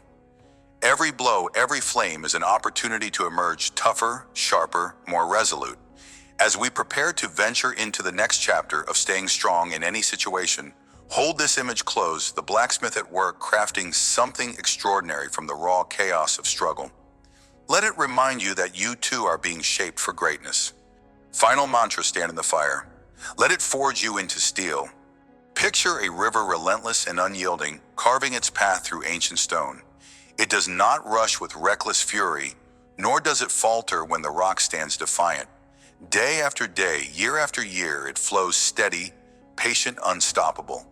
[SPEAKER 1] Every blow, every flame is an opportunity to emerge tougher, sharper, more resolute. As we prepare to venture into the next chapter of staying strong in any situation, hold this image close, the blacksmith at work crafting something extraordinary from the raw chaos of struggle. Let it remind you that you too are being shaped for greatness. Final mantra: stand in the fire. Let it forge you into steel. Picture a river relentless and unyielding, carving its path through ancient stone. It does not rush with reckless fury, nor does it falter when the rock stands defiant. Day after day, year after year, it flows steady, patient, unstoppable.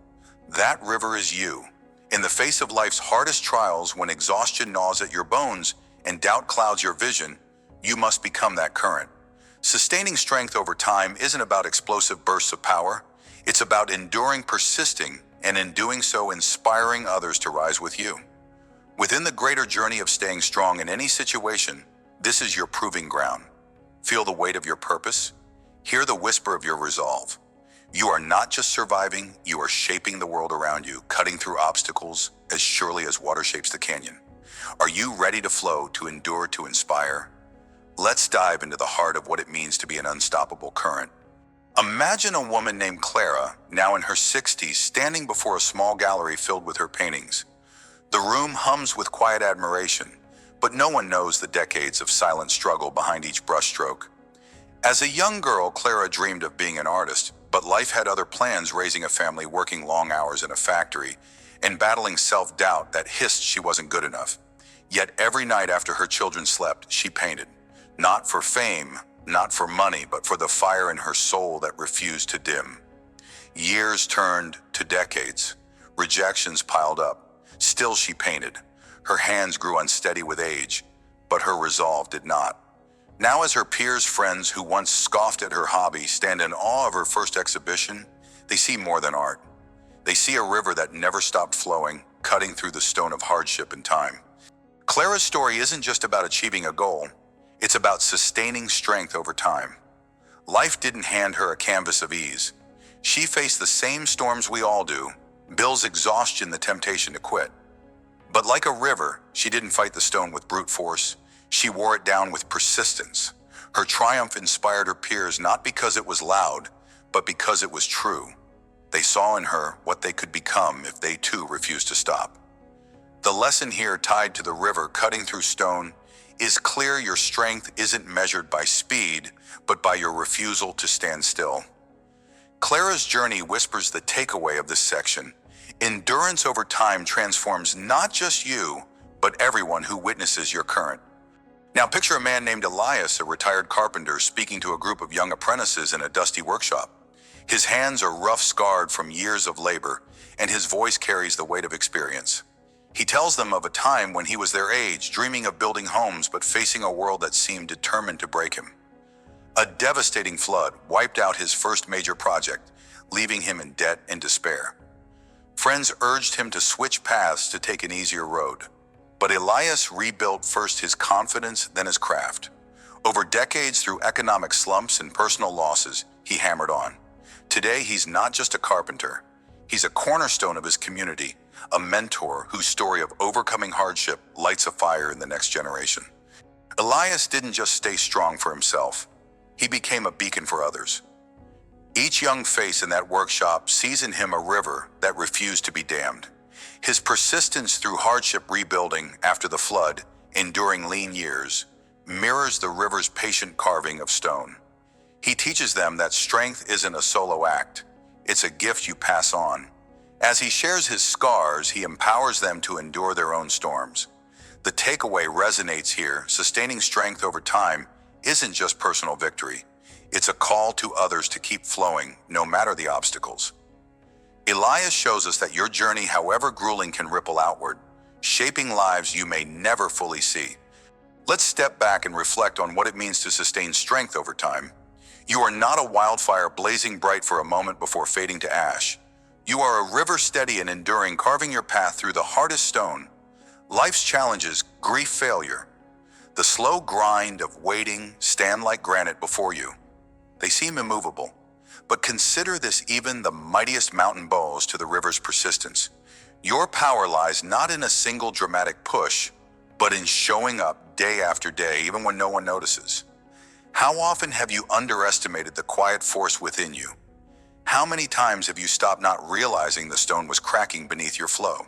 [SPEAKER 1] That river is you. In the face of life's hardest trials, when exhaustion gnaws at your bones and doubt clouds your vision, you must become that current. Sustaining strength over time isn't about explosive bursts of power. It's about enduring, persisting, and in doing so, inspiring others to rise with you. Within the greater journey of staying strong in any situation, this is your proving ground. Feel the weight of your purpose. Hear the whisper of your resolve. You are not just surviving, you are shaping the world around you, cutting through obstacles as surely as water shapes the canyon. Are you ready to flow, to endure, to inspire? Let's dive into the heart of what it means to be an unstoppable current. Imagine a woman named Clara, now in her 60s, standing before a small gallery filled with her paintings. The room hums with quiet admiration, but no one knows the decades of silent struggle behind each brushstroke. As a young girl, Clara dreamed of being an artist, but life had other plans, raising a family, working long hours in a factory, and battling self-doubt that hissed she wasn't good enough. Yet every night after her children slept, she painted. Not for fame, not for money, but for the fire in her soul that refused to dim. Years turned to decades. Rejections piled up. Still she painted. Her hands grew unsteady with age, but her resolve did not. Now as her peers, friends who once scoffed at her hobby stand in awe of her first exhibition, they see more than art. They see a river that never stopped flowing, cutting through the stone of hardship and time. Clara's story isn't just about achieving a goal, it's about sustaining strength over time. Life didn't hand her a canvas of ease. She faced the same storms we all do, Bill's exhaustion, the temptation to quit. But like a river, she didn't fight the stone with brute force. She wore it down with persistence. Her triumph inspired her peers not because it was loud, but because it was true. They saw in her what they could become if they too refused to stop. The lesson here, tied to the river cutting through stone, is clear: your strength isn't measured by speed, but by your refusal to stand still. Clara's journey whispers the takeaway of this section. Endurance over time transforms not just you, but everyone who witnesses your current. Now picture a man named Elias, a retired carpenter, speaking to a group of young apprentices in a dusty workshop. His hands are rough, scarred from years of labor, and his voice carries the weight of experience. He tells them of a time when he was their age, dreaming of building homes but facing a world that seemed determined to break him. A devastating flood wiped out his first major project, leaving him in debt and despair. Friends urged him to switch paths to take an easier road. But Elias rebuilt first his confidence, then his craft. Over decades, through economic slumps and personal losses, he hammered on. Today, he's not just a carpenter. He's a cornerstone of his community, a mentor whose story of overcoming hardship lights a fire in the next generation. Elias didn't just stay strong for himself. He became a beacon for others. Each young face in that workshop sees in him a river that refused to be dammed. His persistence through hardship, rebuilding after the flood, enduring lean years, mirrors the river's patient carving of stone. He teaches them that strength isn't a solo act, it's a gift you pass on. As he shares his scars, he empowers them to endure their own storms. The takeaway resonates here: sustaining strength over time isn't just personal victory, it's a call to others to keep flowing, no matter the obstacles. Elias shows us that your journey, however grueling, can ripple outward, shaping lives you may never fully see. Let's step back and reflect on what it means to sustain strength over time. You are not a wildfire blazing bright for a moment before fading to ash. You are a river steady and enduring, carving your path through the hardest stone. Life's challenges, grief, failure, the slow grind of waiting stand like granite before you. They seem immovable. But consider this: even the mightiest mountain bows to the river's persistence. Your power lies not in a single dramatic push, but in showing up day after day, even when no one notices. How often have you underestimated the quiet force within you? How many times have you stopped, not realizing the stone was cracking beneath your flow?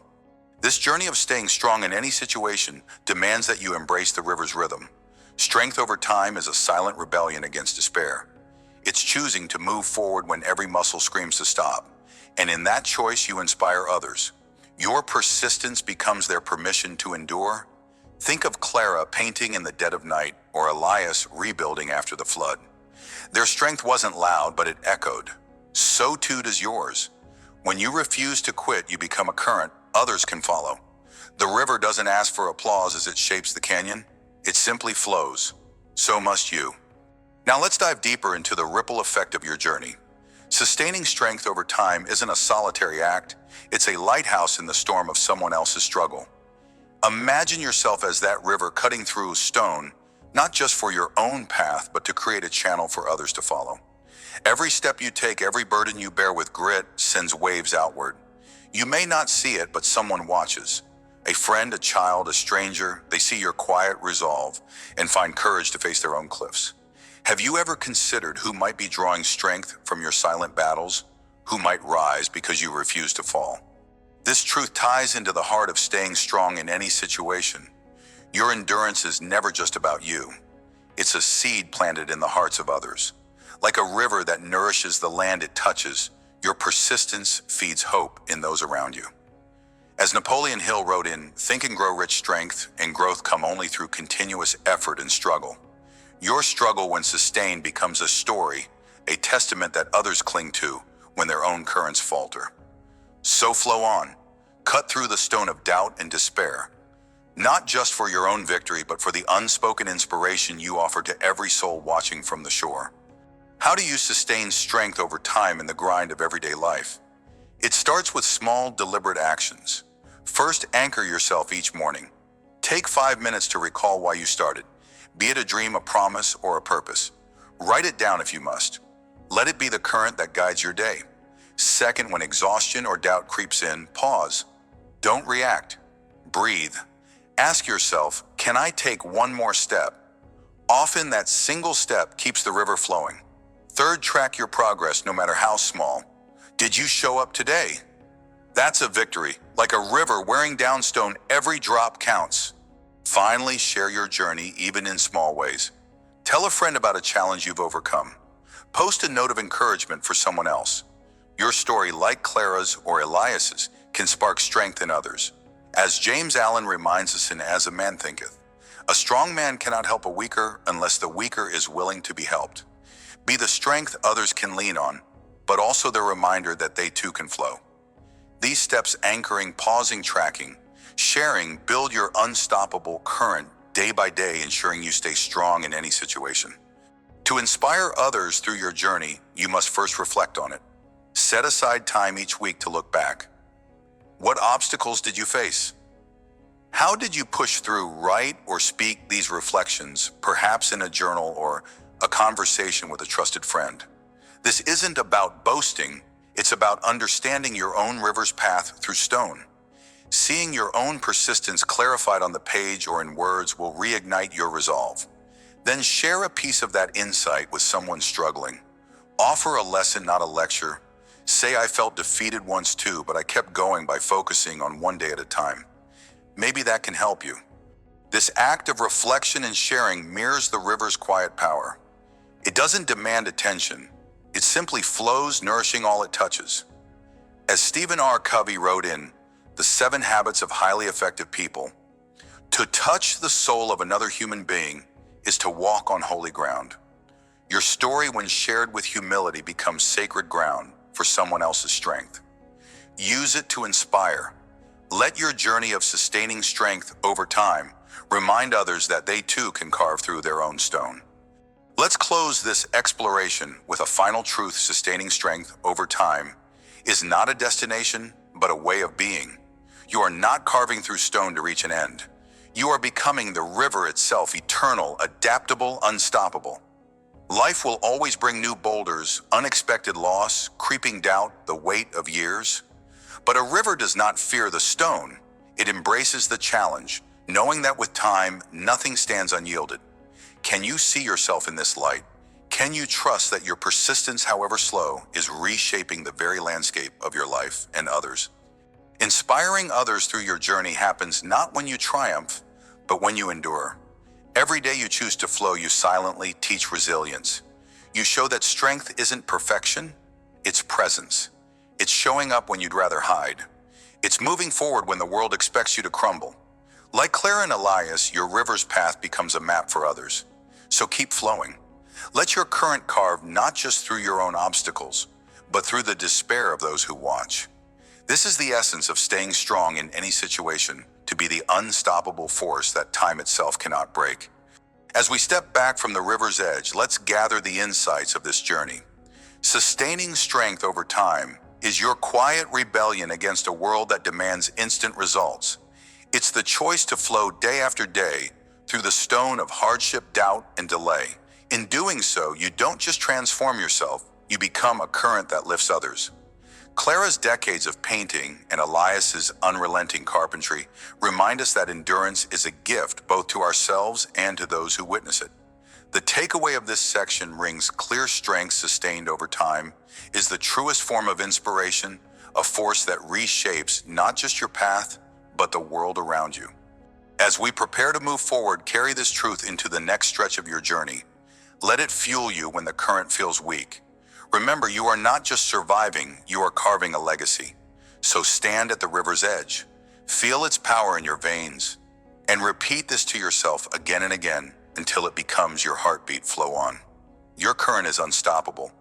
[SPEAKER 1] This journey of staying strong in any situation demands that you embrace the river's rhythm. Strength over time is a silent rebellion against despair. It's choosing to move forward when every muscle screams to stop. And in that choice, you inspire others. Your persistence becomes their permission to endure. Think of Clara painting in the dead of night, or Elias rebuilding after the flood. Their strength wasn't loud, but it echoed. So too does yours. When you refuse to quit, you become a current others can follow. The river doesn't ask for applause as it shapes the canyon. It simply flows. So must you. Now let's dive deeper into the ripple effect of your journey. Sustaining strength over time isn't a solitary act. It's a lighthouse in the storm of someone else's struggle. Imagine yourself as that river cutting through stone, not just for your own path, but to create a channel for others to follow. Every step you take, every burden you bear with grit, sends waves outward. You may not see it, but someone watches. A friend, a child, a stranger. They see your quiet resolve and find courage to face their own cliffs. Have you ever considered who might be drawing strength from your silent battles? Who might rise because you refuse to fall? This truth ties into the heart of staying strong in any situation. Your endurance is never just about you. It's a seed planted in the hearts of others. Like a river that nourishes the land it touches, your persistence feeds hope in those around you. As Napoleon Hill wrote in Think and Grow Rich, strength and growth come only through continuous effort and struggle. Your struggle, when sustained, becomes a story, a testament that others cling to when their own currents falter. So flow on, cut through the stone of doubt and despair. not just for your own victory, but for the unspoken inspiration you offer to every soul watching from the shore. How do you sustain strength over time in the grind of everyday life? It starts with small, deliberate actions. First, anchor yourself each morning. Take 5 minutes to recall why you started, be it a dream, a promise, or a purpose. Write it down if you must. Let it be the current that guides your day. Second, when exhaustion or doubt creeps in, pause. Don't react. Breathe. Ask yourself, can I take one more step? Often that single step keeps the river flowing. Third, track your progress no matter how small. Did you show up today? That's a victory. Like a river wearing down stone, every drop counts. Finally, share your journey even in small ways. Tell a friend about a challenge you've overcome. Post a note of encouragement for someone else. Your story, like Clara's or Elias's, can spark strength in others. As James Allen reminds us in As a Man Thinketh, a strong man cannot help a weaker unless the weaker is willing to be helped. Be the strength others can lean on, but also the reminder that they too can flow. These steps, anchoring, pausing, tracking, sharing, build your unstoppable current day by day, ensuring you stay strong in any situation. To inspire others through your journey, you must first reflect on it. Set aside time each week to look back. What obstacles did you face? How did you push through? Write or speak these reflections, perhaps in a journal or a conversation with a trusted friend. This isn't about boasting, it's about understanding your own river's path through stone. Seeing your own persistence clarified on the page or in words will reignite your resolve. Then share a piece of that insight with someone struggling. Offer a lesson, not a lecture. Say, I felt defeated once too, but I kept going by focusing on one day at a time. Maybe that can help you. This act of reflection and sharing mirrors the river's quiet power. It doesn't demand attention. It simply flows, nourishing all it touches. As Stephen R. Covey wrote in The 7 Habits of Highly Effective People, to touch the soul of another human being is to walk on holy ground. Your story, when shared with humility, becomes sacred ground for someone else's strength. Use it to inspire. Let your journey of sustaining strength over time remind others that they too can carve through their own stone. Let's close this exploration with a final truth. Sustaining strength over time is not a destination, but a way of being. You are not carving through stone to reach an end. You are becoming the river itself, eternal, adaptable, unstoppable. Life will always bring new boulders, unexpected loss, creeping doubt, the weight of years. But a river does not fear the stone. It embraces the challenge, knowing that with time, nothing stands unyielded. Can you see yourself in this light? Can you trust that your persistence, however slow, is reshaping the very landscape of your life and others? Inspiring others through your journey happens not when you triumph, but when you endure. Every day you choose to flow, you silently teach resilience. You show that strength isn't perfection, it's presence. It's showing up when you'd rather hide. It's moving forward when the world expects you to crumble. Like Clara and Elias, your river's path becomes a map for others. So keep flowing. Let your current carve not just through your own obstacles, but through the despair of those who watch. This is the essence of staying strong in any situation, to be the unstoppable force that time itself cannot break. As we step back from the river's edge, let's gather the insights of this journey. Sustaining strength over time is your quiet rebellion against a world that demands instant results. It's the choice to flow day after day through the stone of hardship, doubt, and delay. In doing so, you don't just transform yourself, you become a current that lifts others. Clara's decades of painting and Elias's unrelenting carpentry remind us that endurance is a gift both to ourselves and to those who witness it. The takeaway of this section rings clear: strength sustained over time is the truest form of inspiration, a force that reshapes not just your path, but the world around you. As we prepare to move forward, carry this truth into the next stretch of your journey. Let it fuel you when the current feels weak. Remember, you are not just surviving, you are carving a legacy. So stand at the river's edge, feel its power in your veins, and repeat this to yourself again and again until it becomes your heartbeat. Flow on. Your current is unstoppable.